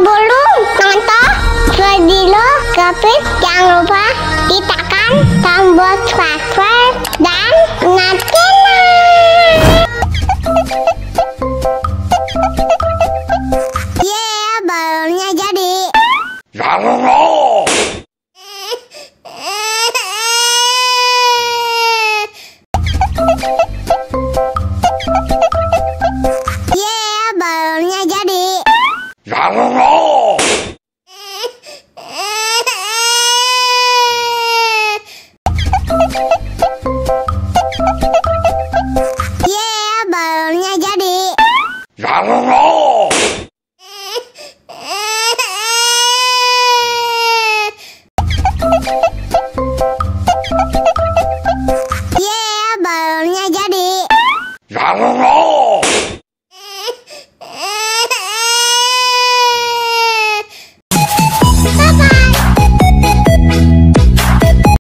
Sebelum nonton video Kepit, jangan lupa tekan tombol subscribe dan nyalakan. Yeah, balonnya jadi. Yeah, balonnya jadi.